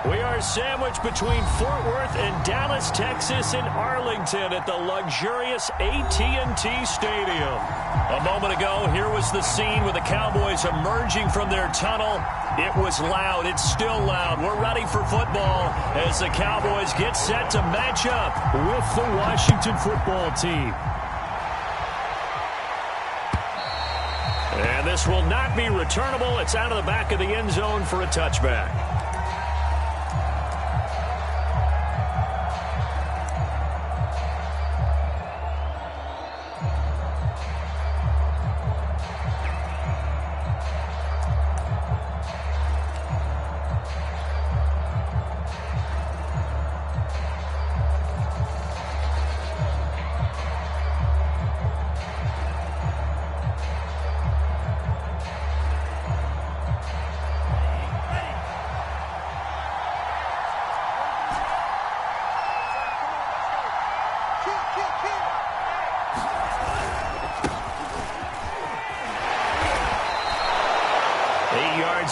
We are sandwiched between Fort Worth and Dallas, Texas, and Arlington at the luxurious AT&T Stadium. A moment ago, here was the scene with the Cowboys emerging from their tunnel. It was loud. It's still loud. We're ready for football as the Cowboys get set to match up with the Washington football team. And this will not be returnable. It's out of the back of the end zone for a touchback.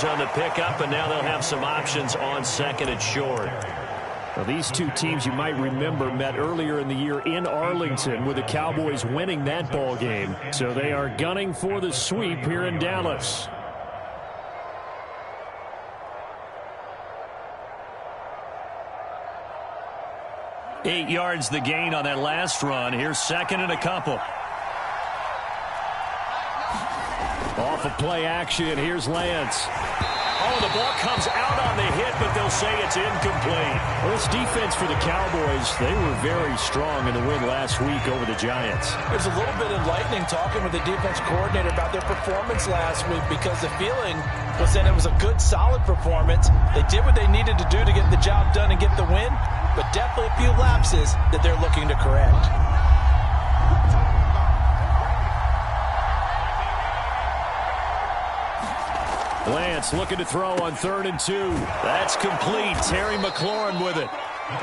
On the pickup, and now they'll have some options on second and short. Well, these two teams, you might remember, met earlier in the year in Arlington with the Cowboys winning that ball game. So they are gunning for the sweep here in Dallas. Eight yards the gain on that last run. Here's second and a couple. Off of play action, here's Lance. Oh, the ball comes out on the hit, but they'll say it's incomplete. Well, this defense for the Cowboys, they were very strong in the win last week over the Giants. There's a little bit enlightening talking with the defense coordinator about their performance last week, because the feeling was that it was a good, solid performance. They did what they needed to do to get the job done and get the win, but definitely a few lapses that they're looking to correct. Lance looking to throw on 3rd and 2. That's complete. Terry McLaurin with it.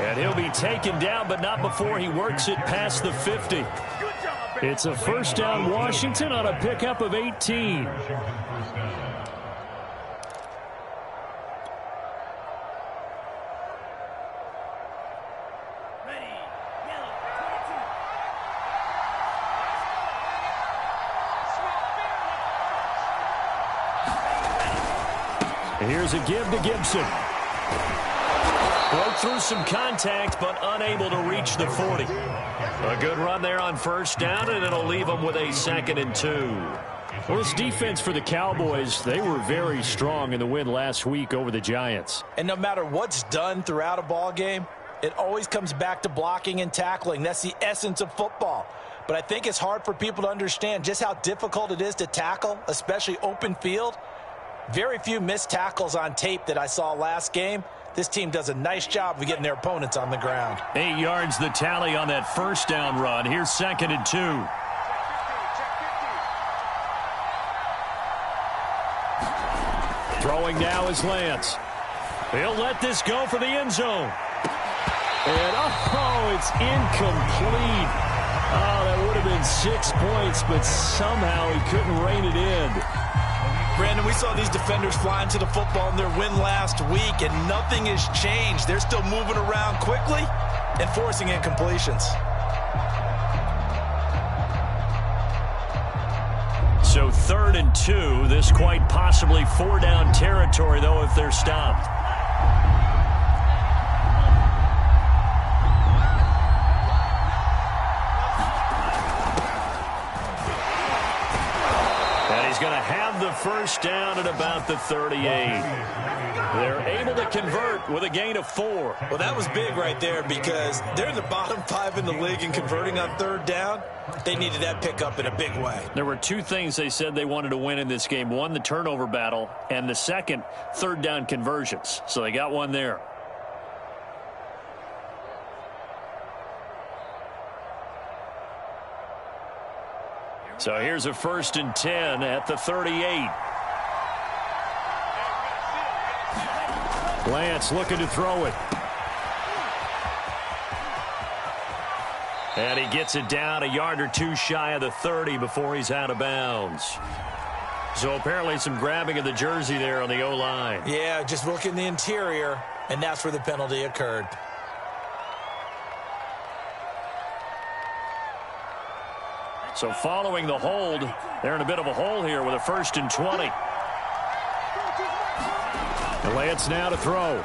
And he'll be taken down, but not before he works it past the 50. It's a first down Washington on a pickup of 18. Here's a give to Gibson. Broke through some contact, but unable to reach the 40. A good run there on first down, and it'll leave them with a 2nd and 2. Well, this defense for the Cowboys, they were very strong in the win last week over the Giants. And no matter what's done throughout a ball game, it always comes back to blocking and tackling. That's the essence of football. But I think it's hard for people to understand just how difficult it is to tackle, especially open field. Very few missed tackles on tape that I saw last game. This team does a nice job of getting their opponents on the ground. 8 yards the tally on that first down run. Here's 2nd and 2. Throwing now is Lance. He'll let this go for the end zone. And, oh, it's incomplete. Oh, that would have been 6 points, but somehow he couldn't rein it in. Brandon, we saw these defenders flying to the football in their win last week, and nothing has changed. They're still moving around quickly and forcing incompletions. So 3rd and 2. This quite possibly 4-down territory, though, if they're stopped. Going to have the first down at about the 38. They're able to convert with a gain of 4. Well, that was big right there, because they're in the bottom 5 in the league in converting on 3rd down. They needed that pickup in a big way. There were 2 things they said they wanted to win in this game. One, the turnover battle, and the second, 3rd down conversions. So they got one there. So here's a 1st and 10 at the 38. Lance looking to throw it. And he gets it down a yard or 2 shy of the 30 before he's out of bounds. So apparently some grabbing of the jersey there on the O-line. Yeah, just look in the interior. And that's where the penalty occurred. So following the hold, they're in a bit of a hole here with a 1st and 20. Lance now to throw.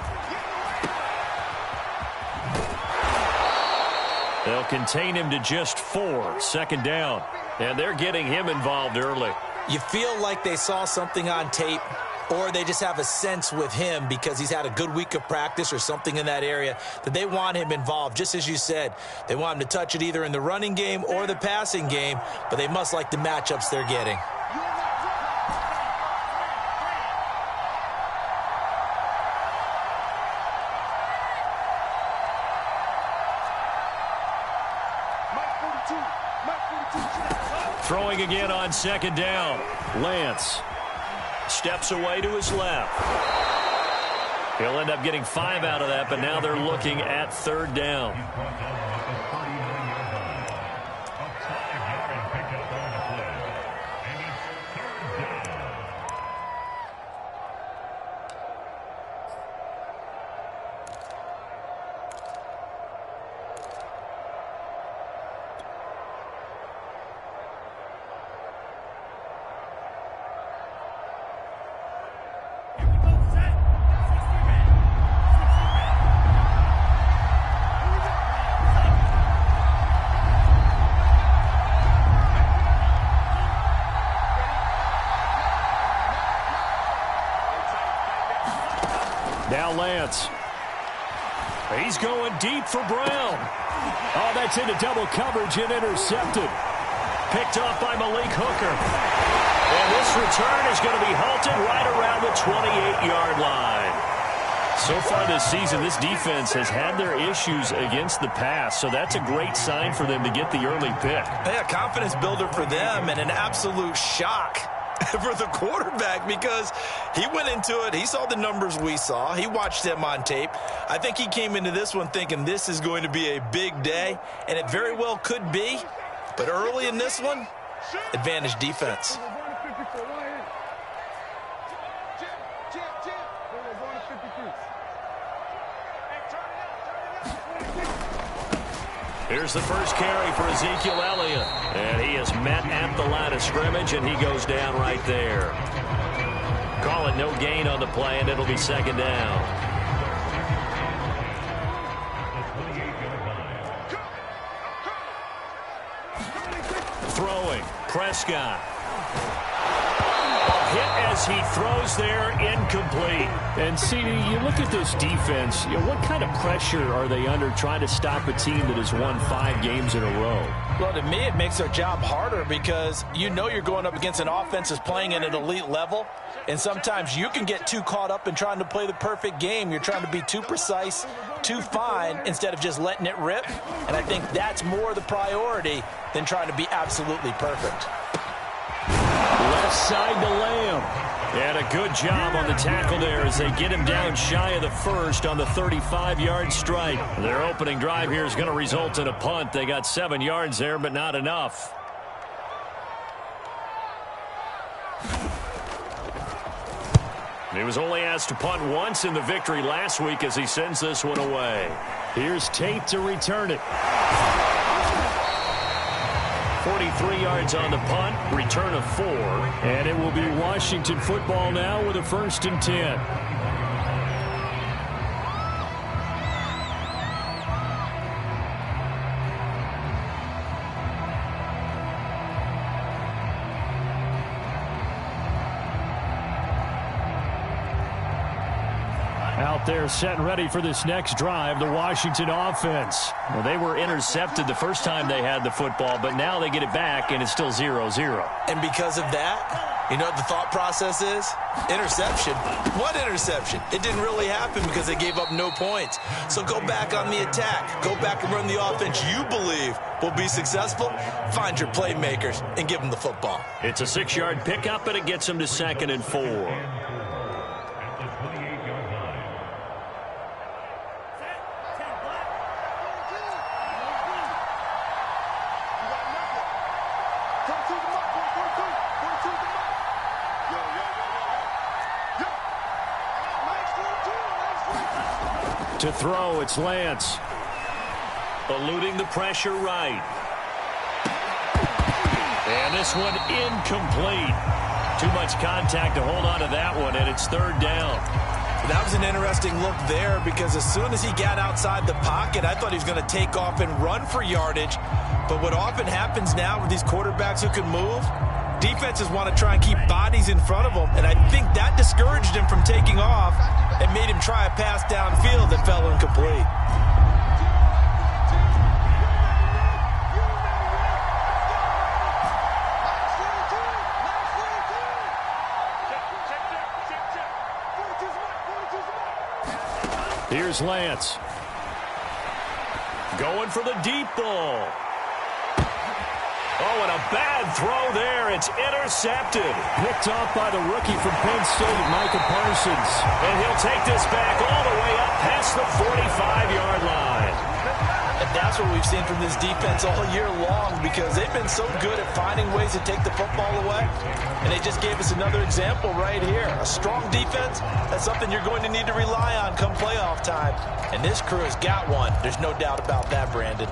They'll contain him to just 4, 2nd down. And they're getting him involved early. You feel like they saw something on tape, or they just have a sense with him because he's had a good week of practice or something in that area that they want him involved. Just as you said, they want him to touch it either in the running game or the passing game, but they must like the matchups they're getting. Throwing again on 2nd down. Lance steps away to his left. He'll end up getting 5 out of that, but now they're looking at 3rd down. Now Lance. He's going deep for Brown. Oh, that's into double coverage and intercepted. Picked off by Malik Hooker. And this return is going to be halted right around the 28-yard line. So far this season, this defense has had their issues against the pass, so that's a great sign for them to get the early pick. Yeah, confidence builder for them and an absolute shock for the quarterback because he went into it. He saw the numbers we saw. He watched them on tape. I think he came into this one thinking this is going to be a big day, and it very well could be. But early in this one, advantage defense. Here's the first carry for Ezekiel Elliott. And he is met at the line of scrimmage, and he goes down right there. Call it no gain on the play, and it'll be 2nd down. Throwing, Prescott. Hit as he throws there, incomplete. And CD, you look at this defense, what kind of pressure are they under trying to stop a team that has won 5 games in a row? Well, to me, it makes their job harder because you know you're going up against an offense that's playing at an elite level, and sometimes you can get too caught up in trying to play the perfect game. You're trying to be too precise, too fine, instead of just letting it rip, and I think that's more the priority than trying to be absolutely perfect. Left side to Lamb. And a good job on the tackle there as they get him down shy of the first on the 35-yard strike. Their opening drive here is going to result in a punt. They got 7 yards there, but not enough. He was only asked to punt once in the victory last week as he sends this one away. Here's Tate to return it. 43 yards on the punt, return of 4. And it will be Washington football now with a 1st and 10. Out there set and ready for this next drive, the Washington offense. Well, they were intercepted the first time they had the football, but now they get it back, and it's still 0-0. And because of that, you know what the thought process is? Interception. What interception? It didn't really happen because they gave up no points. So go back on the attack. Go back and run the offense you believe will be successful. Find your playmakers and give them the football. It's a 6-yard pickup, and it gets them to 2nd and 4. To throw, it's Lance. Eluding the pressure right. And this one incomplete. Too much contact to hold on to that one, and it's third down. That was an interesting look there because as soon as he got outside the pocket, I thought he was going to take off and run for yardage. But what often happens now with these quarterbacks who can move, defenses want to try and keep bodies in front of them, and I think that discouraged him from taking off and made him try a pass downfield that fell incomplete. Here's Lance. Going for the deep ball. Oh, and a bad throw there. It's intercepted. Picked off by the rookie from Penn State, Micah Parsons. And he'll take this back all the way up past the 45-yard line. And that's what we've seen from this defense all year long because they've been so good at finding ways to take the football away. And they just gave us another example right here. A strong defense, that's something you're going to need to rely on come playoff time. And this crew has got one. There's no doubt about that, Brandon.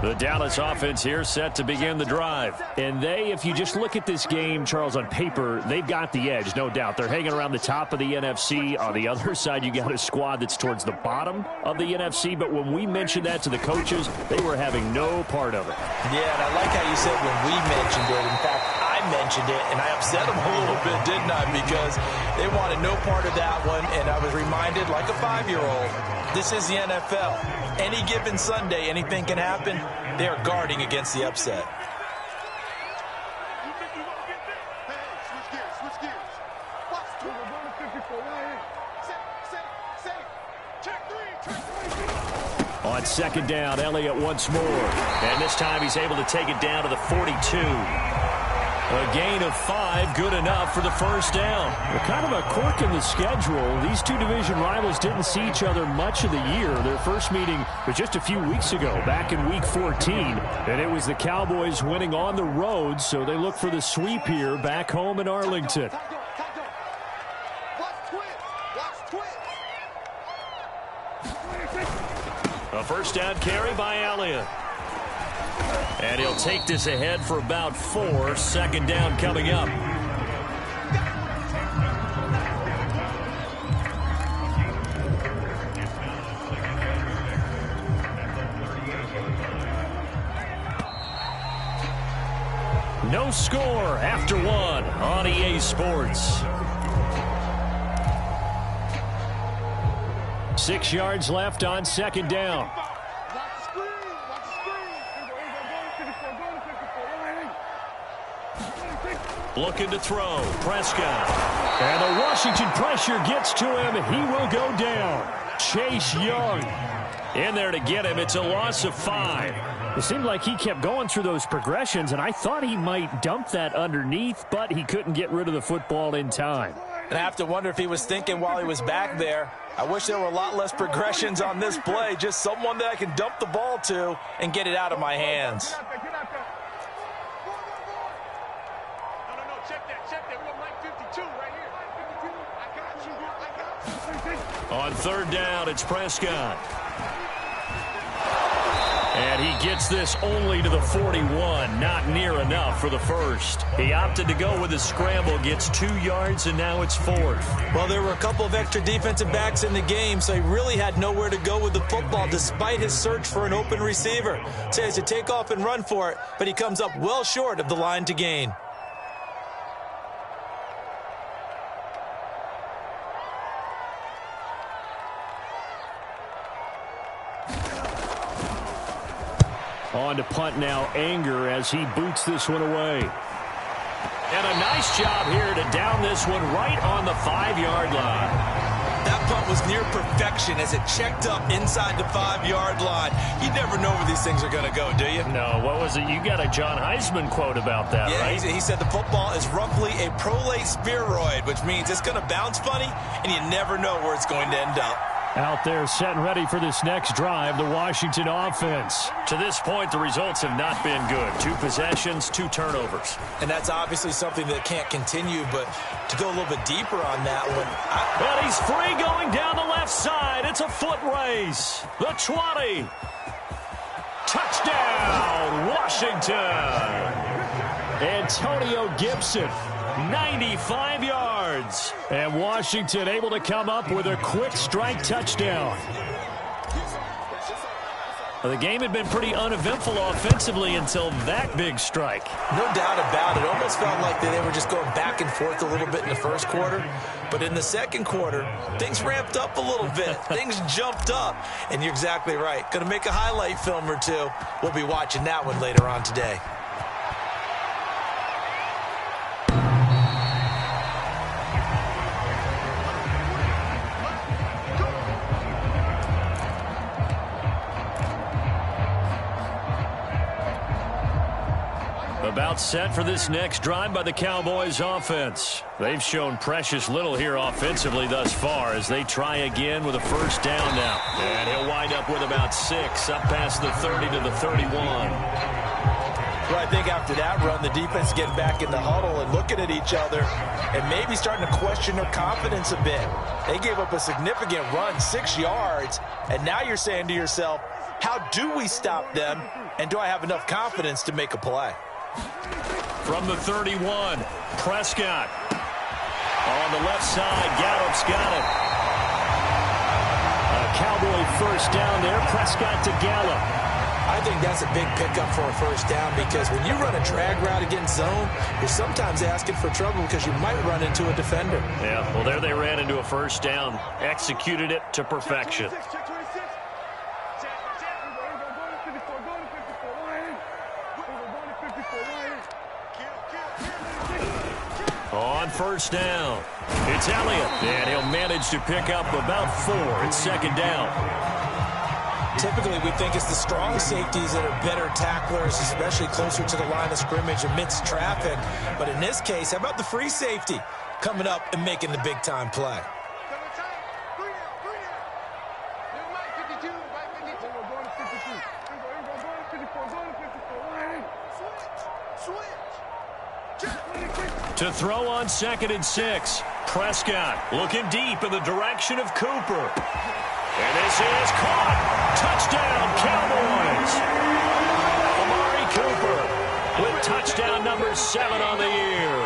The Dallas offense here set to begin the drive. And they, if you just look at this game, Charles, on paper, they've got the edge, no doubt. They're hanging around the top of the NFC. On the other side, you got a squad that's towards the bottom of the NFC. But when we mentioned that to the coaches, they were having no part of it. Yeah, and I like how you said when we mentioned it. In fact, I mentioned it, and I upset them a little bit, didn't I? Because they wanted no part of that one, and I was reminded, like a 5-year-old, this is the NFL. Any given Sunday, anything can happen. They are guarding against the upset. On second down, Elliott once more. And this time he's able to take it down to the 42. A gain of 5, good enough for the first down. Well, kind of a quirk in the schedule. These two division rivals didn't see each other much of the year. Their first meeting was just a few weeks ago, back in Week 14. And it was the Cowboys winning on the road, so they look for the sweep here back home in Arlington. A first down carry by Elliott. And he'll take this ahead for about 4. Second down coming up. No score after 1 on EA Sports. 6 yards left on second down. Looking to throw. Prescott. And the Washington pressure gets to him. He will go down. Chase Young In there to get him. It's a loss of 5. It seemed like he kept going through those progressions, and I thought he might dump that underneath, but he couldn't get rid of the football in time. And I have to wonder if he was thinking while he was back there, I wish there were a lot less progressions on this play. Just someone that I can dump the ball to and get it out of my hands. On third down, it's Prescott. And he gets this only to the 41. Not near enough for the first. He opted to go with a scramble, gets 2 yards, and now it's 4th. Well, there were a couple of extra defensive backs in the game, so he really had nowhere to go with the football despite his search for an open receiver. So he has to take off and run for it, but he comes up well short of the line to gain. On to punt now, Anger, as he boots this one away. And a nice job here to down this one right on the 5-yard line. That punt was near perfection as it checked up inside the 5-yard line. You never know where these things are going to go, do you? No, what was it? You got a John Heisman quote about that, right? He said the football is roughly a prolate spheroid, which means it's going to bounce funny, and you never know where it's going to end up. Out there set and ready for this next drive, the Washington offense. To this point, the results have not been good. 2 possessions, 2 turnovers. And that's obviously something that can't continue, but to go a little bit deeper on that one. And he's free going down the left side. It's a foot race. The 20. Touchdown, Washington. Antonio Gibson, 95 yards. And Washington able to come up with a quick strike touchdown. Well, the game had been pretty uneventful offensively until that big strike. No doubt about it. Almost felt like they were just going back and forth a little bit in the first quarter. But in the second quarter, things ramped up a little bit. Things jumped up. And you're exactly right. Going to make a highlight film or two. We'll be watching that one later on today. About set for this next drive by the Cowboys offense. They've shown precious little here offensively thus far as they try again with a first down now. And he'll wind up with about 6 up past the 30 to the 31. Well, I think after that run, the defense getting back in the huddle and looking at each other and maybe starting to question their confidence a bit. They gave up a significant run, 6 yards, and now you're saying to yourself, how do we stop them, and do I have enough confidence to make a play? From the 31, Prescott. On the left side, Gallup's got it. A Cowboy first down there, Prescott to Gallup. I think that's a big pickup for a first down because when you run a drag route against zone, you're sometimes asking for trouble because you might run into a defender. Yeah, well, there they ran into a first down. Executed it to perfection. On first down, it's Elliott, and he'll manage to pick up about 4. It's second down. Typically, we think it's the strong safeties that are better tacklers, especially closer to the line of scrimmage amidst traffic. But in this case, how about the free safety coming up and making the big-time play? To throw on 2nd and 6. Prescott looking deep in the direction of Cooper. And this is caught. Touchdown, Cowboys. Amari Cooper with touchdown number 7 on the year.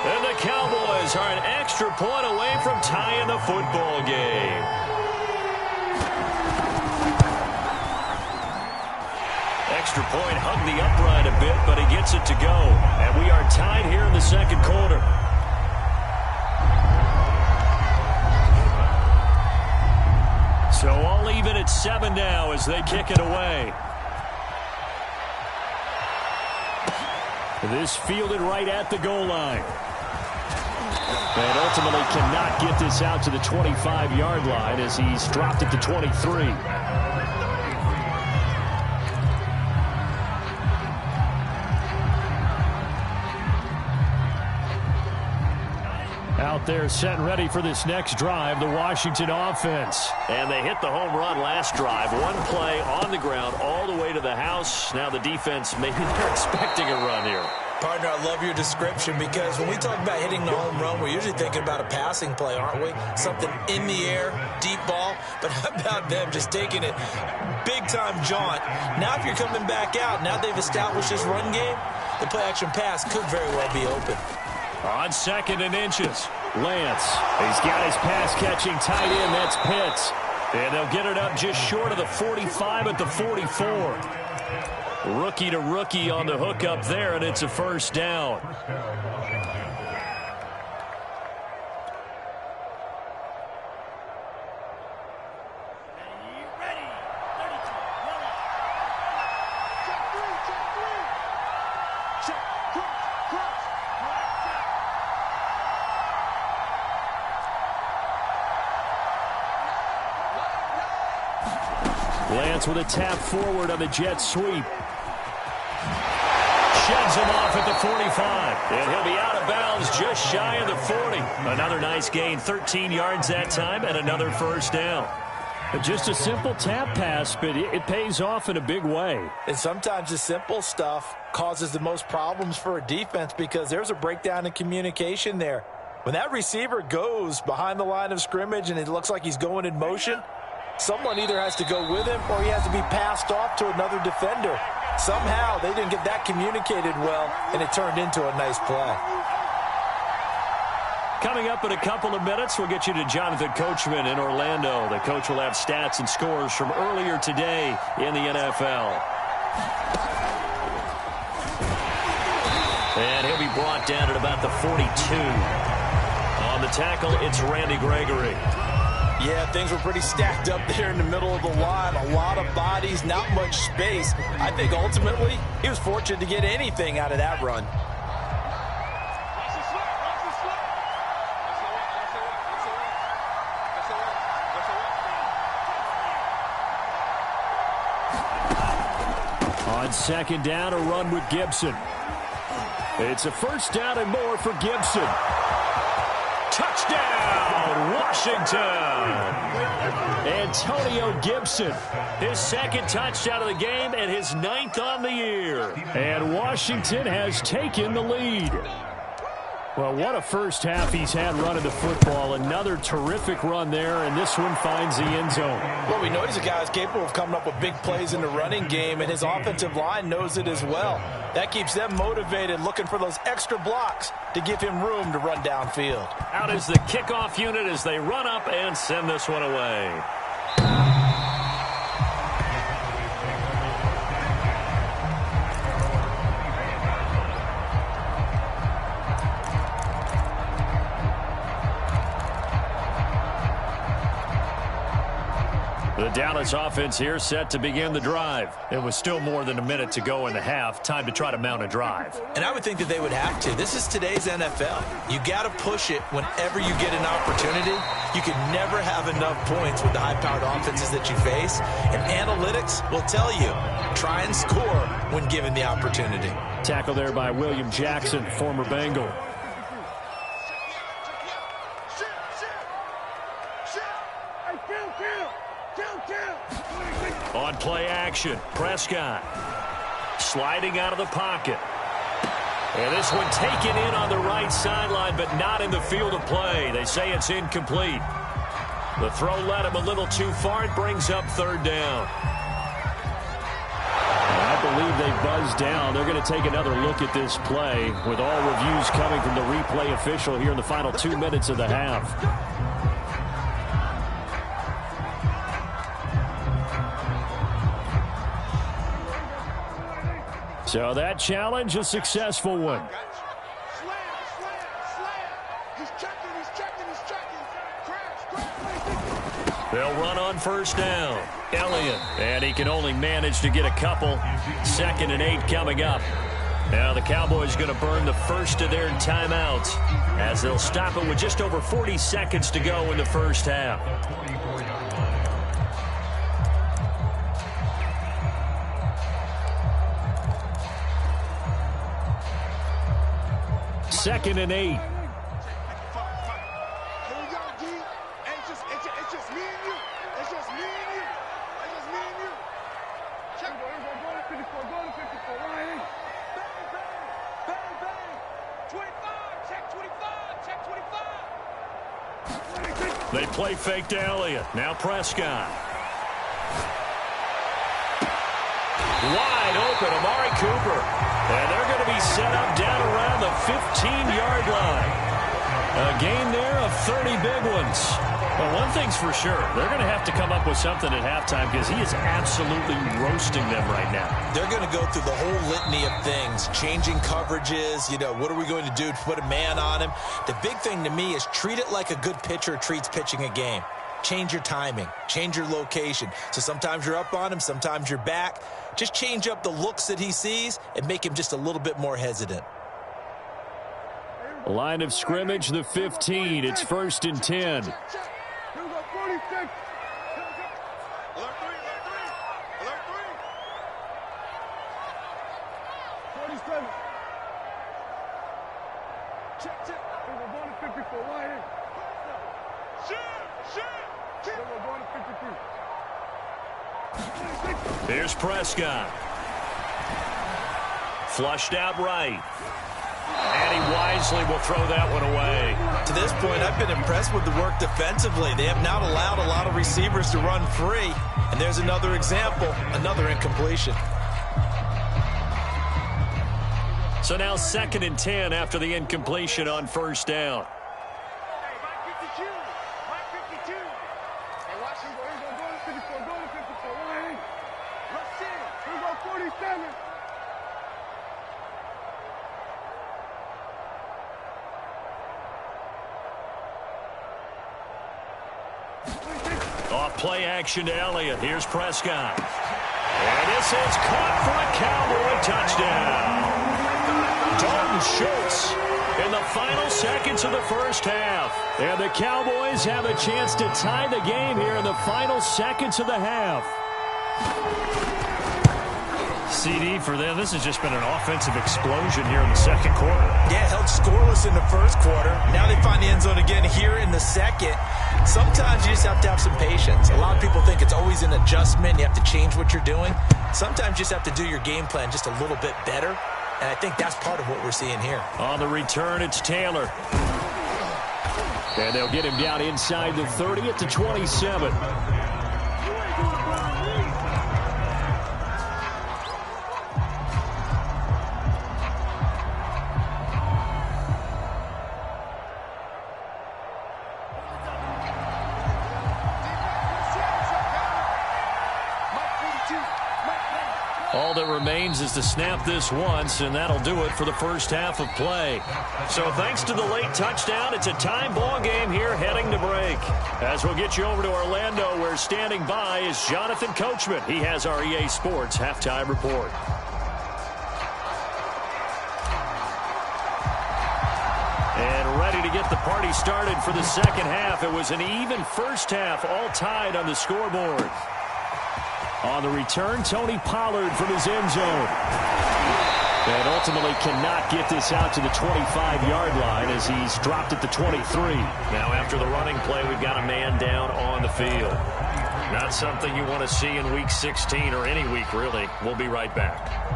And the Cowboys are an extra point away from tying the football game. Extra point hugged the upright a bit, but he gets it to go. And we are tied here in the second quarter. So all even at 7 now as they kick it away. This fielded right at the goal line. And ultimately cannot get this out to the 25-yard line as he's dropped it to 23. Out there set and ready for this next drive, the Washington offense. And they hit the home run last drive. 1 play on the ground all the way to the house. Now the defense, maybe they're expecting a run here. Partner, I love your description because when we talk about hitting the home run, we're usually thinking about a passing play, aren't we? Something in the air, deep ball. But how about them just taking it big-time jaunt? Now if you're coming back out, now they've established this run game, the play-action pass could very well be open. On 2nd and inches. Lance, he's got his pass-catching tight end. That's Pitts. And they'll get it up just short of the 45 at the 44. Rookie to rookie on the hook up there, and it's a first down. Lance with a tap forward on the jet sweep. Sheds him off at the 45. And he'll be out of bounds just shy of the 40. Another nice gain, 13 yards that time, and another first down. Just a simple tap pass, but it pays off in a big way. And sometimes the simple stuff causes the most problems for a defense because there's a breakdown in communication there. When that receiver goes behind the line of scrimmage and it looks like he's going in motion, someone either has to go with him or he has to be passed off to another defender. Somehow they didn't get that communicated well, and it turned into a nice play. Coming up in a couple of minutes, we'll get you to Jonathan Coachman in Orlando. The coach will have stats and scores from earlier today in the NFL. And he'll be brought down at about the 42. On the tackle, it's Randy Gregory. Yeah, things were pretty stacked up there in the middle of the line. A lot of bodies, not much space. I think ultimately he was fortunate to get anything out of that run. On second down, a run with Gibson. It's a first down and more for Gibson. Touchdown, Washington! Antonio Gibson, his second touchdown of the game and his 9th on the year. And Washington has taken the lead. Well, what a first half he's had running the football. Another terrific run there, and this one finds the end zone. Well, we know he's a guy who's capable of coming up with big plays in the running game, and his offensive line knows it as well. That keeps them motivated, looking for those extra blocks to give him room to run downfield. Out is the kickoff unit as they run up and send this one away. The Dallas offense here set to begin the drive. It was still more than a minute to go in the half. Time to try to mount a drive. And I would think that they would have to. This is today's NFL. You got to push it whenever you get an opportunity. You can never have enough points with the high-powered offenses that you face. And analytics will tell you, try and score when given the opportunity. Tackle there by William Jackson, former Bengal. On play action, Prescott sliding out of the pocket. And this one taken in on the right sideline, but not in the field of play. They say it's incomplete. The throw led him a little too far. It brings up third down. And I believe they buzzed down. They're going to take another look at this play with all reviews coming from the replay official here in the final 2 minutes of the half. So that challenge, a successful one. They'll run on first down. Elliott, and he can only manage to get a couple. 2nd and 8 coming up. Now the Cowboys going to burn the first of their timeouts as they'll stop it with just over 40 seconds to go in the first half. Second and 8. They play fake to Elliott. Now Prescott. Wide open, Amari Cooper. And they're going to be set up down around the 15-yard line. A gain there of 30 big ones. Well, one thing's for sure. They're going to have to come up with something at halftime because he is absolutely roasting them right now. They're going to go through the whole litany of things, changing coverages, what are we going to do to put a man on him? The big thing to me is treat it like a good pitcher treats pitching a game. Change your timing, change your location. So sometimes you're up on him, sometimes you're back. Just change up the looks that he sees and make him just a little bit more hesitant. Line of scrimmage, the 15. It's 1st and 10. Here's Prescott. Flushed out right. And he wisely will throw that one away. To this point, I've been impressed with the work defensively. They have not allowed a lot of receivers to run free. And there's another example, another incompletion. So now 2nd and 10 after the incompletion on first down. Off play action to Elliott. Here's Prescott. And this is caught for a Cowboy touchdown. Dalton Schultz in the final seconds of the first half. And the Cowboys have a chance to tie the game here in the final seconds of the half. CD for them. This has just been an offensive explosion here in the second quarter. Yeah, held scoreless in the first quarter. Now they find the end zone again here in the second. Sometimes you just have to have some patience. A lot of people think it's always an adjustment. You have to change what you're doing. Sometimes you just have to do your game plan just a little bit better. And I think that's part of what we're seeing here. On the return, it's Taylor. And they'll get him down inside the 30 at the 27. All that remains is to snap this once, and that'll do it for the first half of play. So thanks to the late touchdown, it's a time ball game here heading to break. As we'll get you over to Orlando, where standing by is Jonathan Coachman. He has our EA Sports halftime report. And ready to get the party started for the second half. It was an even first half, all tied on the scoreboard. On the return, Tony Pollard from his end zone. And ultimately cannot get this out to the 25-yard line as he's dropped at the 23. Now after the running play, we've got a man down on the field. Not something you want to see in Week 16 or any week, really. We'll be right back.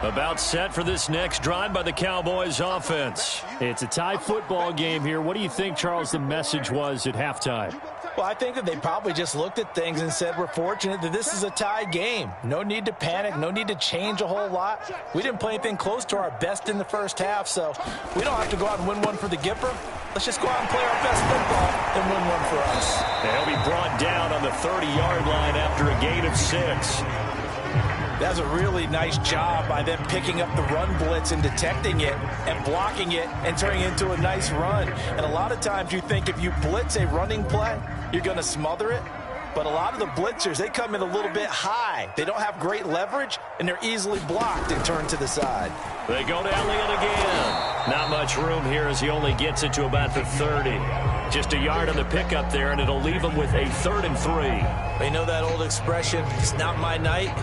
About set for this next drive by the Cowboys offense. It's a tie football game here. What do you think, Charles, the message was at halftime? Well, I think that they probably just looked at things and said, we're fortunate that this is a tied game. No need to panic. No need to change a whole lot. We didn't play anything close to our best in the first half, so we don't have to go out and win one for the Gipper. Let's just go out and play our best football and win one for us. They'll be brought down on the 30-yard line after a gain of 6. That's a really nice job by them picking up the run blitz and detecting it and blocking it and turning it into a nice run. And a lot of times you think if you blitz a running play, you're going to smother it. But a lot of the blitzers, they come in a little bit high. They don't have great leverage, and they're easily blocked and turned to the side. They go to Elliott again. Not much room here as he only gets it to about the 30. Just a yard on the pickup there, and it'll leave him with a 3rd and 3. They know that old expression, it's not my night.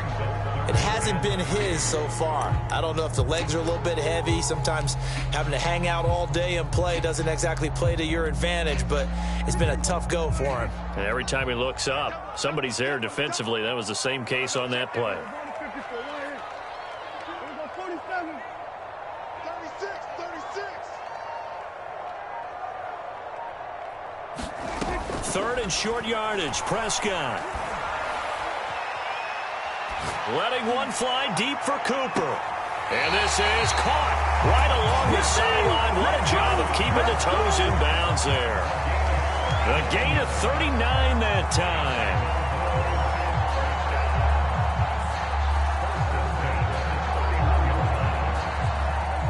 It hasn't been his so far. I don't know if the legs are a little bit heavy. Sometimes having to hang out all day and play doesn't exactly play to your advantage, but it's been a tough go for him. And every time he looks up, somebody's there defensively. That was the same case on that play. Third and short yardage, Prescott. Letting one fly deep for Cooper. And this is caught right along the sideline. What a job of keeping the toes in bounds there. A gain of 39 that time.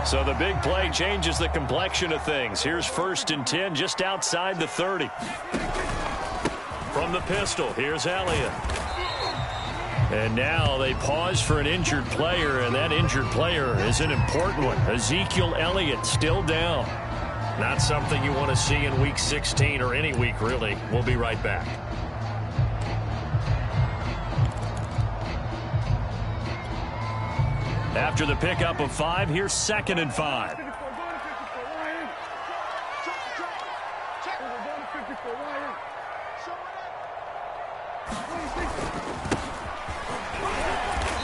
So the big play changes the complexion of things. Here's 1st and 10 just outside the 30. From the pistol, here's Elliott. And now they pause for an injured player, and that injured player is an important one. Ezekiel Elliott still down. Not something you want to see in Week 16 or any week, really. We'll be right back. After the pickup of 5, here's 2nd and 5.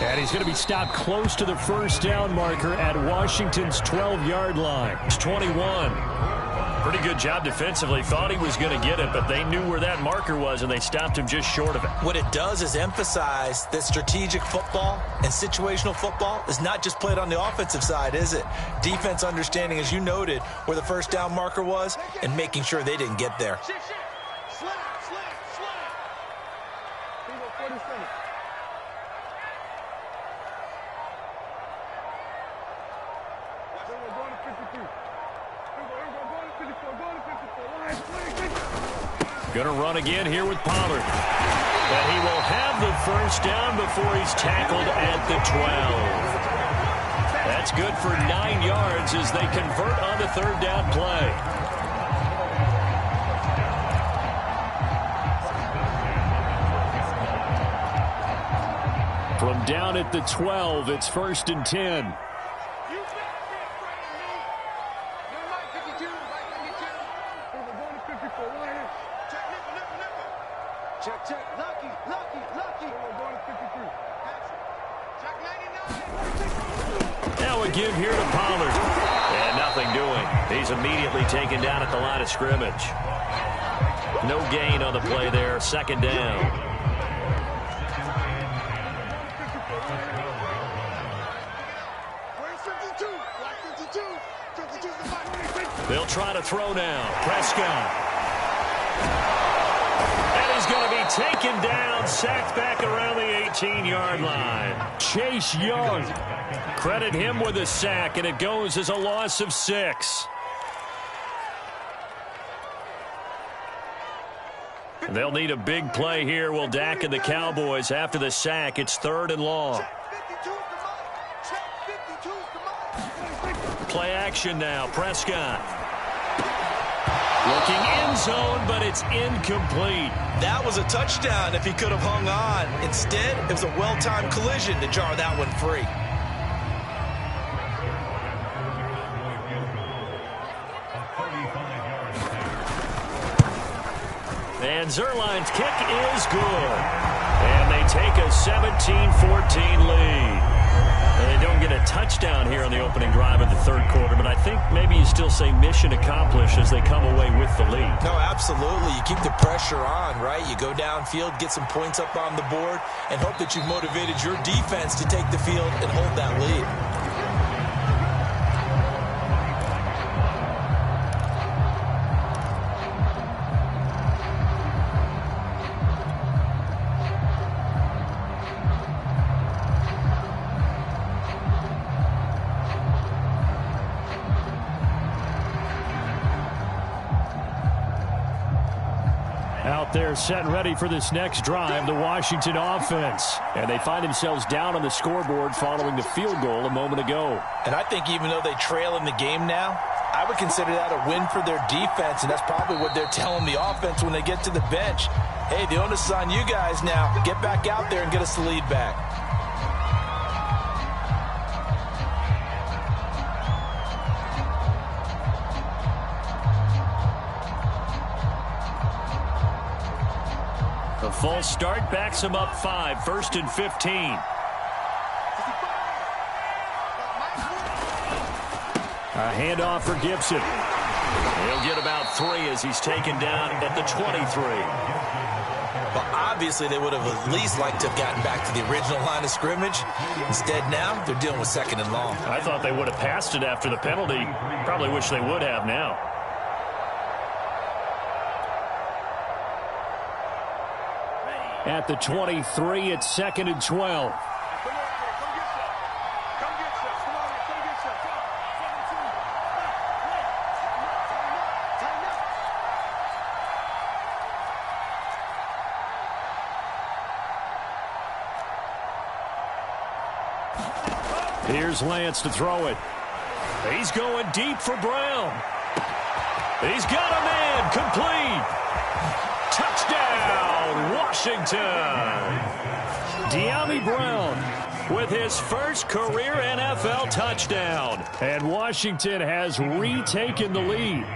And he's going to be stopped close to the first down marker at Washington's 12-yard line. It's 21. Pretty good job defensively. Thought he was going to get it, but they knew where that marker was, and they stopped him just short of it. What it does is emphasize that strategic football and situational football is not just played on the offensive side, is it? Defense understanding, as you noted, where the first down marker was and making sure they didn't get there. Going to run again here with Pollard. And he will have the first down before he's tackled at the 12. That's good for 9 yards as they convert on the third down play. From down at the 12, it's 1st and 10. Now a give here to Pollard. And nothing doing. He's immediately taken down at the line of scrimmage. No gain on the play there. 2nd down. They'll try to throw now. Prescott. And he's going to be taken down, sacked back around the 18-yard line. Chase Young. Credit him with a sack, and it goes as a loss of 6. They'll need a big play here. Will Dak and the Cowboys after the sack. It's 3rd and long. Play action now. Prescott. Looking end zone, but it's incomplete. That was a touchdown if he could have hung on. Instead, it was a well-timed collision to jar that one free. And Zerline's kick is good. And they take a 17-14 lead. And they don't get a touchdown here on the opening drive of the 3rd quarter, but I think maybe you still say mission accomplished as they come away with the lead. No, absolutely. You keep the pressure on, right? You go downfield, get some points up on the board, and hope that you've motivated your defense to take the field and hold that lead. Out there set and ready for this next drive, the Washington offense. And they find themselves down on the scoreboard following the field goal a moment ago. And I think even though they trail in the game now, I would consider that a win for their defense, and that's probably what they're telling the offense when they get to the bench. Hey, the onus is on you guys now. Get back out there and get us the lead back. A false start backs him up 5, 1st and 15. A handoff for Gibson. He'll get about 3 as he's taken down at the 23. Well, obviously they would have at least liked to have gotten back to the original line of scrimmage. Instead now, they're dealing with 2nd and long. I thought they would have passed it after the penalty. Probably wish they would have now. At the 23, it's 2nd and 12. Here's Lance to throw it. He's going deep for Brown. He's got a man complete. Touchdown, Washington. De'Ami Brown with his first career NFL touchdown. And Washington has retaken the lead.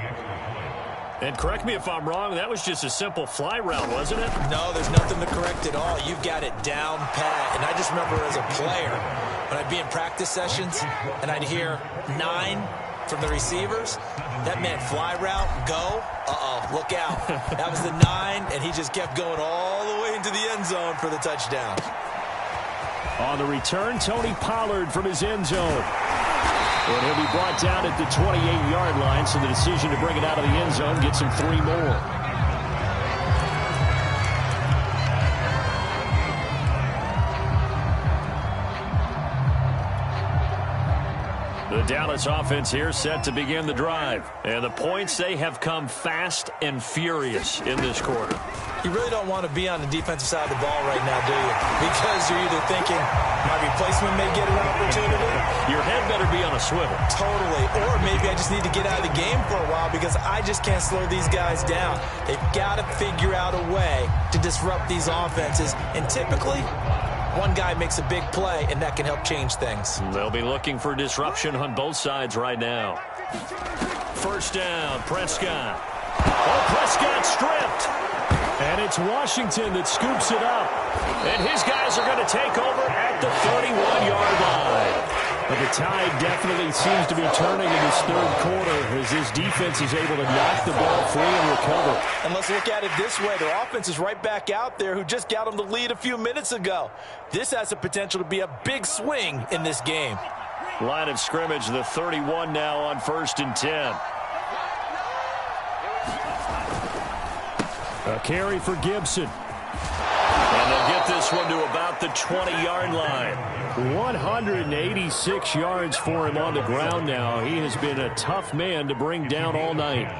And correct me if I'm wrong, that was just a simple fly route, wasn't it? No, there's nothing to correct at all. You've got it down pat. And I just remember as a player, when I'd be in practice sessions and I'd hear 9 from the receivers, that meant fly route, go, look out. That was the 9, and he just kept going all the way into the end zone for the touchdown. On the return, Tony Pollard from his end zone. And he'll be brought down at the 28-yard line, so the decision to bring it out of the end zone gets him 3 more. The Dallas offense here set to begin the drive. And the points, they have come fast and furious in this quarter. You really don't want to be on the defensive side of the ball right now, do you? Because you're either thinking, my replacement may get an opportunity. Your head better be on a swivel. Totally. Or maybe I just need to get out of the game for a while because I just can't slow these guys down. They've got to figure out a way to disrupt these offenses. And typically, one guy makes a big play, and that can help change things. They'll be looking for disruption on both sides right now. First down, Prescott. Oh, Prescott stripped. And it's Washington that scoops it up. And his guys are going to take over at the 31-yard line. But the tide definitely seems to be turning in this third quarter as this defense is able to knock the ball free and recover. And let's look at it this way. Their offense is right back out there who just got them the lead a few minutes ago. This has the potential to be a big swing in this game. Line of scrimmage, the 31 now on 1st and 10. A carry for Gibson. And they'll get this one to about the 20-yard line. 186 yards for him on the ground now. He has been a tough man to bring down all night.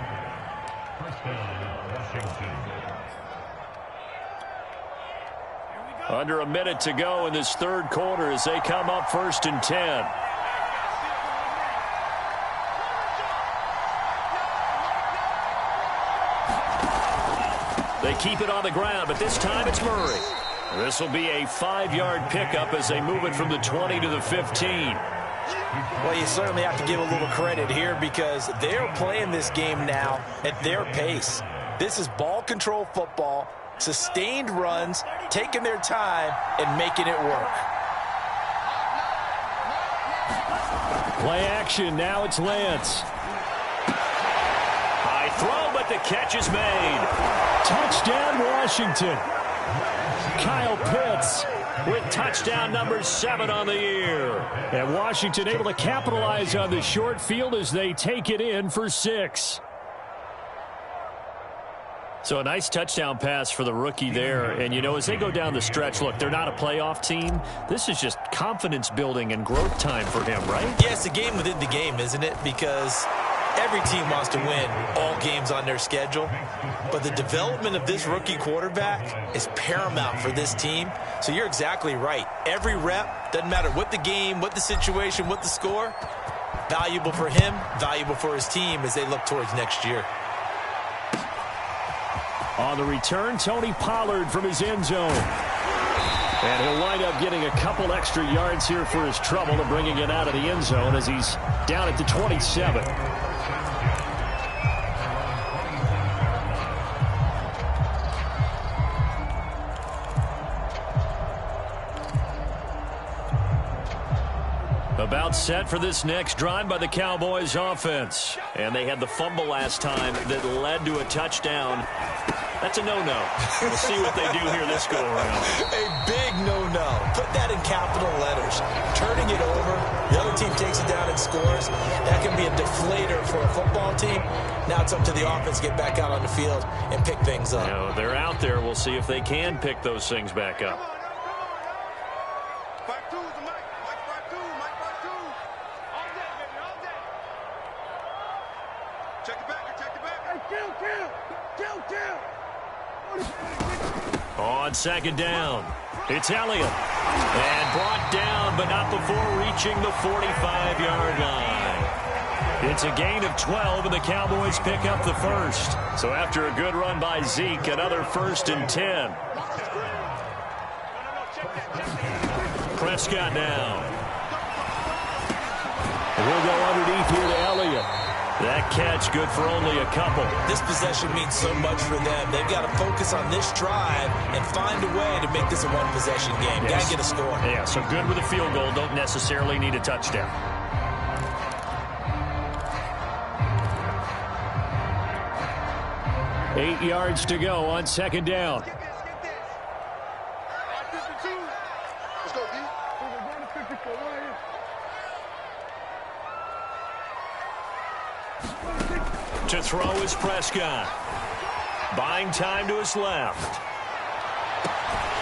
Under a minute to go in this third quarter as they come up 1st and 10. They keep it on the ground, but this time it's Murray. This will be a 5-yard pickup as they move it from the 20 to the 15. Well, you certainly have to give a little credit here because they're playing this game now at their pace. This is ball control football, sustained runs, taking their time, and making it work. Play action. Now it's Lance. High throw, but the catch is made. Touchdown, Washington. Kyle Pitts with touchdown number 7 on the year. And Washington able to capitalize on the short field as they take it in for 6. So a nice touchdown pass for the rookie there. And, you know, as they go down the stretch, look, they're not a playoff team. This is just confidence building and growth time for him, right? Yeah, it's a game within the game, isn't it? Because every team wants to win all games on their schedule. But the development of this rookie quarterback is paramount for this team. So you're exactly right. Every rep, doesn't matter what the game, what the situation, what the score, valuable for him, valuable for his team as they look towards next year. On the return, Tony Pollard from his end zone. And he'll wind up getting a couple extra yards here for his trouble to bringing it out of the end zone as he's down at the 27. About set for this next drive by the Cowboys offense. And they had the fumble last time that led to a touchdown. That's a no-no. We'll see what they do here this go-around. A big no-no. Put that in capital letters. Turning it over, the other team takes it down and scores. That can be a deflator for a football team. Now it's up to the offense to get back out on the field and pick things up. You know, they're out there. We'll see if they can pick those things back up. On second down, it's Elliott. And brought down, but not before reaching the 45-yard line. It's a gain of 12, and the Cowboys pick up the first. So after a good run by Zeke, another 1st and 10. Prescott now. We'll go underneath here to Elliott. That catch good for only a couple. This possession means so much for them. They've got to focus on this drive and find a way to make this a one-possession game. Got to get a score. Yeah, so good with a field goal. Don't necessarily need a touchdown. Eight yards to go on second down. To throw is Prescott. Buying time to his left.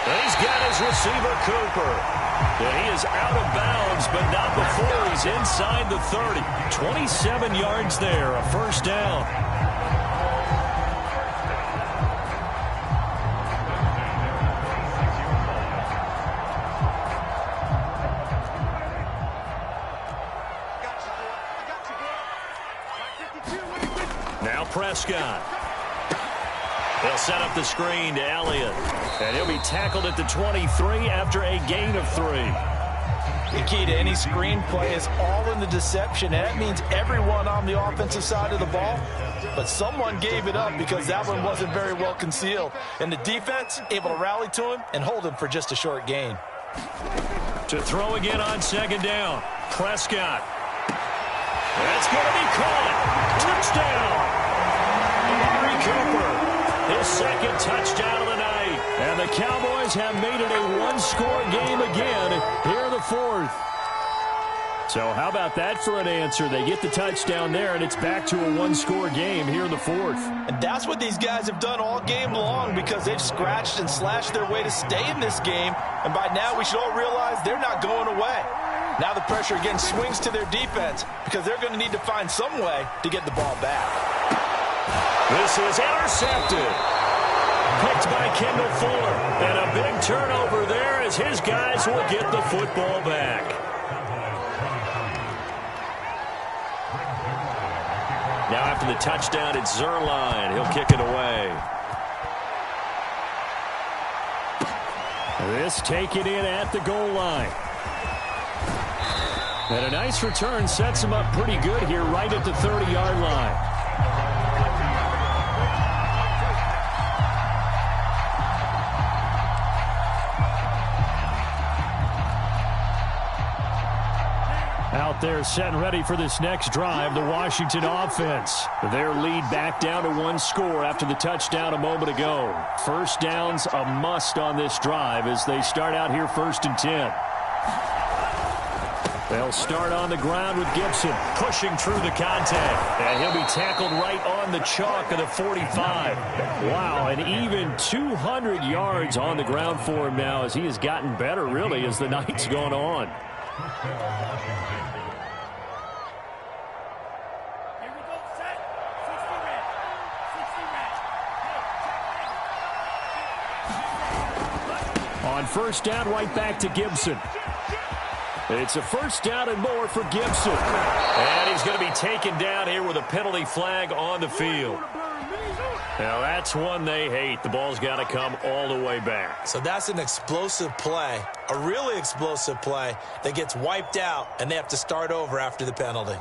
And he's got his receiver, Cooper. And he is out of bounds, but not before he's inside the 30. 27 yards there, a first down. Prescott. They'll set up the screen to Elliott. And he'll be tackled at the 23 after a gain of 3. The key to any screenplay is all in the deception. And that means everyone on the offensive side of the ball. But someone gave it up because that one wasn't very well concealed. And the defense able to rally to him and hold him for just a short gain. To throw again on second down. Prescott. That's going to be caught. Touchdown. Cooper, his second touchdown of the night. And the Cowboys have made it a one-score game again here in the fourth. So how about that for an answer? They get the touchdown there, and it's back to a one-score game here in the fourth. And that's what these guys have done all game long because they've scratched and slashed their way to stay in this game. And by now we should all realize they're not going away. Now the pressure again swings to their defense because they're going to need to find some way to get the ball back. This is intercepted. Picked by Kendall Fuller. And a big turnover there as his guys will get the football back. Now after the touchdown, it's Zerline. He'll kick it away. This taken in at the goal line. And a nice return sets him up pretty good here right at the 30-yard line. Out there set and ready for this next drive, the Washington offense. Their lead back down to one score after the touchdown a moment ago. First down's a must on this drive as they start out here 1st and 10. They'll start on the ground with Gibson pushing through the contact. And he'll be tackled right on the chalk of the 45. Wow, and even 200 yards on the ground for him now as he has gotten better, really, as the night's gone on. On first down, right back to Gibson. It's a first down and more for Gibson. And he's going to be taken down here with a penalty flag on the field. Now that's one they hate. The ball's got to come all the way back. So that's an explosive play, a really explosive play that gets wiped out, and they have to start over after the penalty.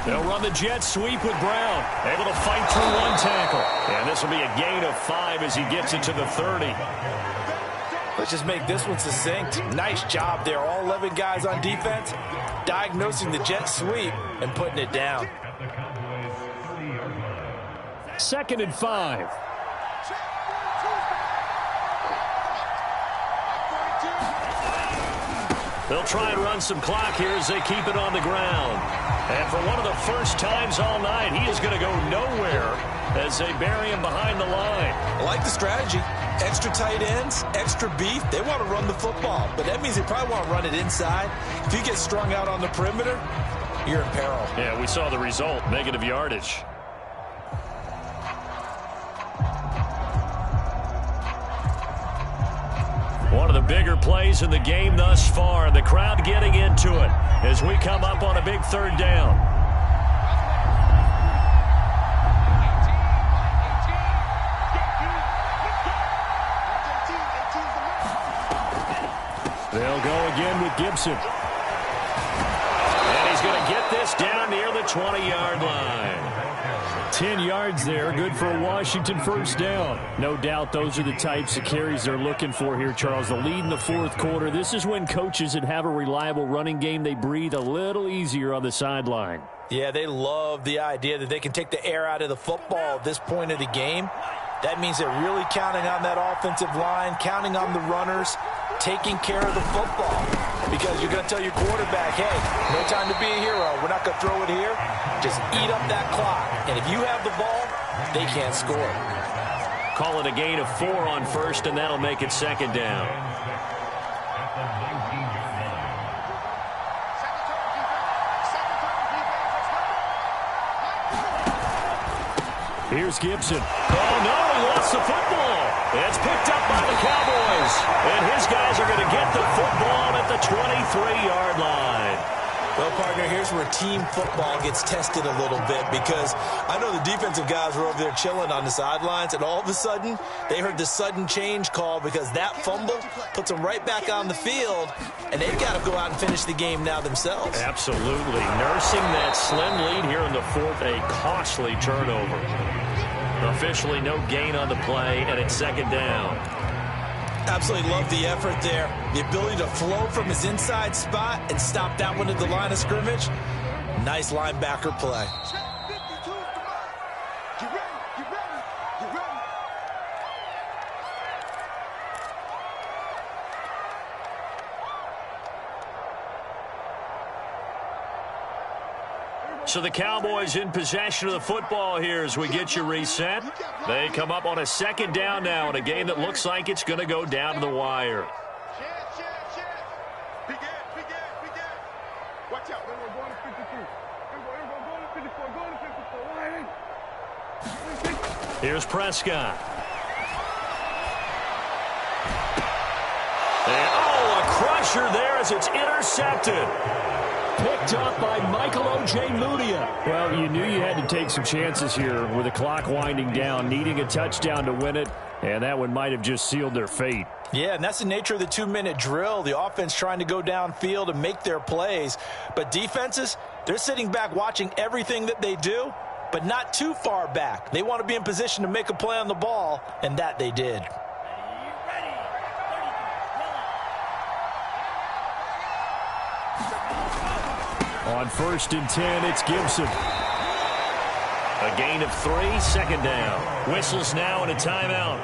They'll run the jet sweep with Brown. Able to fight through one tackle. And this will be a gain of 5 as he gets it to the 30. Let's just make this one succinct. Nice job there. All 11 guys on defense diagnosing the jet sweep and putting it down. 2nd and 5. They'll try and run some clock here as they keep it on the ground. And for one of the first times all night, he is going to go nowhere as they bury him behind the line. I like the strategy. Extra tight ends, extra beef. They want to run the football, but that means they probably want to run it inside. If you get strung out on the perimeter, you're in peril. Yeah, we saw the result, negative yardage. bigger plays in the game thus far. The crowd getting into it as we come up on a big third down. They'll go again with Gibson. And he's going to get this down near the 20-yard line. 10 yards there, good for a Washington first down. No doubt those are the types of carries they're looking for here, Charles. The lead in the fourth quarter. This is when coaches that have a reliable running game, they breathe a little easier on the sideline. Yeah, they love the idea that they can take the air out of the football at this point of the game. That means they're really counting on that offensive line, counting on the runners, taking care of the football. Because you're going to tell your quarterback, hey, no time to be a hero. We're not going to throw it here. Just eat up that clock. And if you have the ball, they can't score. Call it a gain of 4 on first, and that'll make it second down. Here's Gibson. Oh, no, he lost the football. It's picked up by the Cowboys. And his guys are going to get the football at the 23-yard line. Well, partner, here's where team football gets tested a little bit, because I know the defensive guys were over there chilling on the sidelines, and all of a sudden, they heard the sudden change call because that fumble puts them right back on the field, and they've got to go out and finish the game now themselves. Absolutely. Nursing that slim lead here in the fourth, a costly turnover. Officially no gain on the play, and it's second down. Absolutely love the effort there. The ability to flow from his inside spot and stop that one at the line of scrimmage. Nice linebacker play. So the Cowboys in possession of the football here as we get you reset. They come up on a second down now in a game that looks like it's going to go down to the wire. Watch out. They're going to 53. Here's Prescott. And, oh, a crusher there as it's intercepted. Picked up by Michael Ojemudia. Well, you knew you had to take some chances here with the clock winding down, needing a touchdown to win it, and that one might have just sealed their fate. Yeah, and that's the nature of the 2-minute drill. The offense trying to go downfield and make their plays. But defenses, they're sitting back watching everything that they do, but not too far back. They want to be in position to make a play on the ball, and that they did. On 1st and 10, it's Gibson. A gain of 3, second down. Whistles now and a timeout.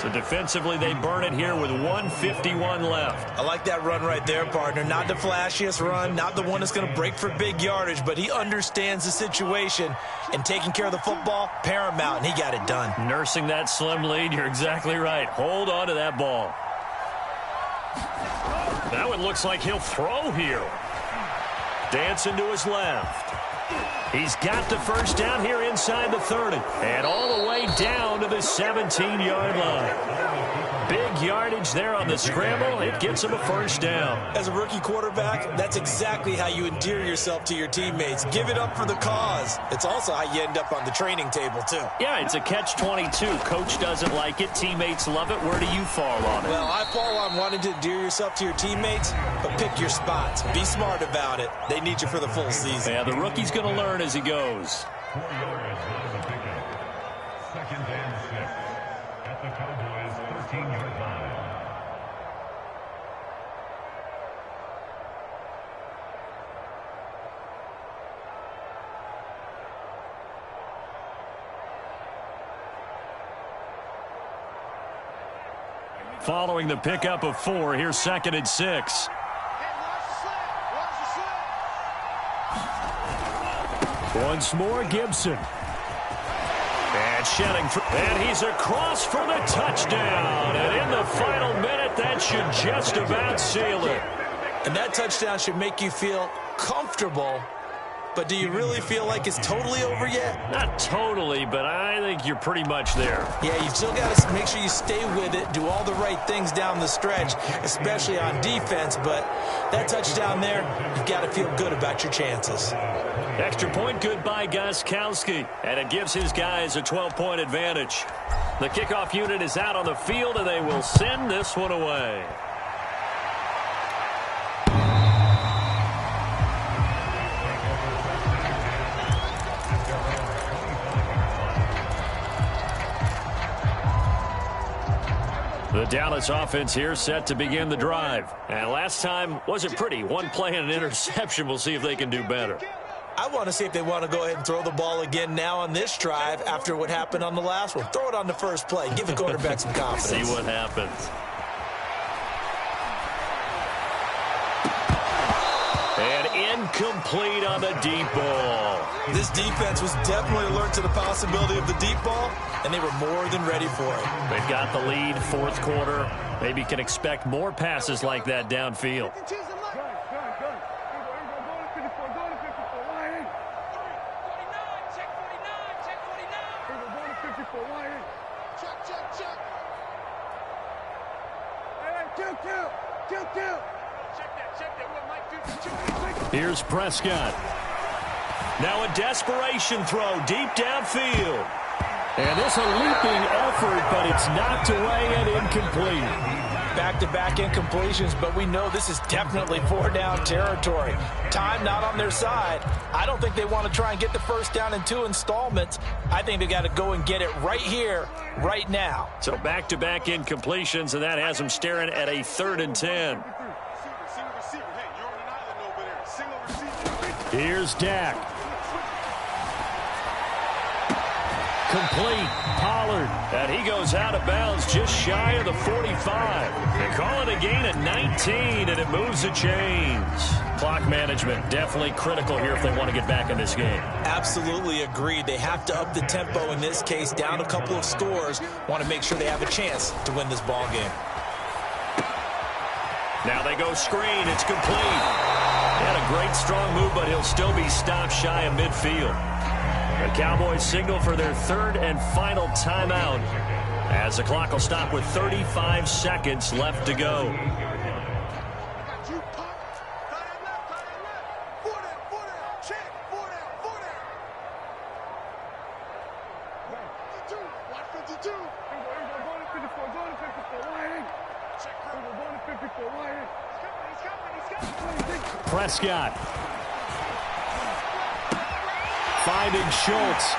So defensively, they burn it here with 1:51 left. I like that run right there, partner. Not the flashiest run, not the one that's going to break for big yardage, but he understands the situation, and taking care of the football, paramount, and he got it done. Nursing that slim lead, you're exactly right. Hold on to that ball. Now it looks like he'll throw here. Dancing to his left. He's got the first down here inside the 30. And all the way down to the 17-yard line. Big yardage there on the scramble. It gets him a first down. As a rookie quarterback, that's exactly how you endear yourself to your teammates. Give it up for the cause. It's also how you end up on the training table, too. Yeah, it's a catch-22. Coach doesn't like it. Teammates love it. Where do you fall on it? Well, I fall on wanting to endear yourself to your teammates, but pick your spots. Be smart about it. They need you for the full season. Yeah, the rookie's going to learn as he goes. 4 yards on the pickup. 2nd and 6 at the Cowboys' 13-yard line. Following the pickup of 4, here's 2nd and 6. Once more, Gibson. And shedding, and he's across for the touchdown. And in the final minute, that should just about seal it. And that touchdown should make you feel comfortable but do you really feel like it's totally over yet? Not totally, but I think you're pretty much there. Yeah, you still got to make sure you stay with it, do all the right things down the stretch, especially on defense, but that touchdown there, you've got to feel good about your chances. Extra point good by Gostkowski, and it gives his guys a 12-point advantage. The kickoff unit is out on the field, and they will send this one away. The Dallas offense here set to begin the drive. And last time wasn't pretty. One play and an interception. We'll see if they can do better. I want to see if they want to go ahead and throw the ball again now on this drive after what happened on the last one. Throw it on the first play. Give the quarterback some confidence. See what happens. And incomplete on the deep ball. This defense was definitely alert to the possibility of the deep ball, and they were more than ready for it. They've got the lead, fourth quarter. Maybe can expect more passes like that downfield. Here's Prescott. Now a desperation throw deep downfield. And this a leaping effort, but it's knocked away and incomplete. Back-to-back incompletions, but we know this is definitely four-down territory. Time not on their side. I don't think they want to try and get the first down in 2 installments. I think they got to go and get it right here, right now. So back-to-back incompletions, and that has them staring at a 3rd and 10. Here's Dak. Complete. Pollard. And he goes out of bounds just shy of the 45. They call it a gain at 19, and it moves the chains. Clock management definitely critical here if they want to get back in this game. Absolutely agreed. They have to up the tempo in this case, down a couple of scores. Want to make sure they have a chance to win this ball game. Now they go screen. It's complete. He had a great strong move, but he'll still be stopped shy of midfield. The Cowboys signal for their 3rd and final timeout as the clock will stop with 35 seconds left to go. Prescott. Finding Schultz.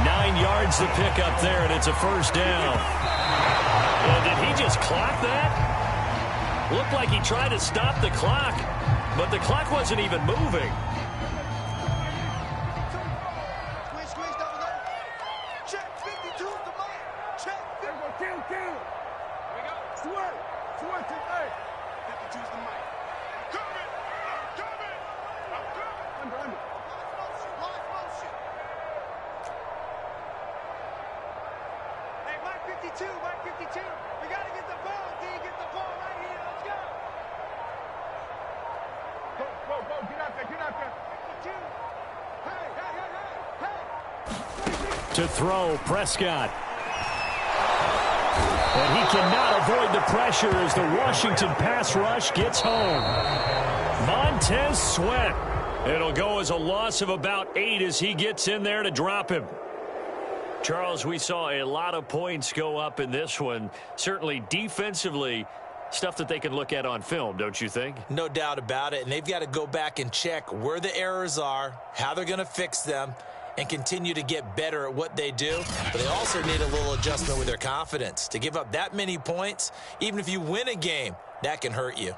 9 yards to pick up there, and it's a first down. And did he just clock that? Looked like he tried to stop the clock, but the clock wasn't even moving. To throw, Prescott. And he cannot avoid the pressure as the Washington pass rush gets home. Montez Sweat. It'll go as a loss of about 8 as he gets in there to drop him. Charles, we saw a lot of points go up in this one. Certainly defensively, stuff that they can look at on film, don't you think? No doubt about it, and they've got to go back and check where the errors are, how they're going to fix them, and continue to get better at what they do. But they also need a little adjustment with their confidence. To give up that many points, even if you win a game, that can hurt you.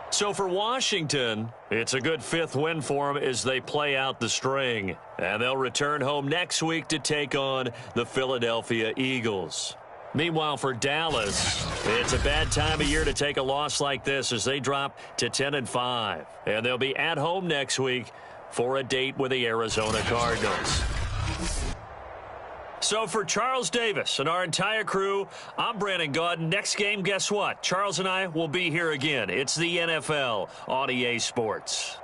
So for Washington, it's a good 5th win for them as they play out the string. And they'll return home next week to take on the Philadelphia Eagles. Meanwhile, for Dallas, it's a bad time of year to take a loss like this as they drop to 10-5. And they'll be at home next week for a date with the Arizona Cardinals. So for Charles Davis and our entire crew, I'm Brandon Gaudin. Next game, guess what? Charles and I will be here again. It's the NFL on EA Sports.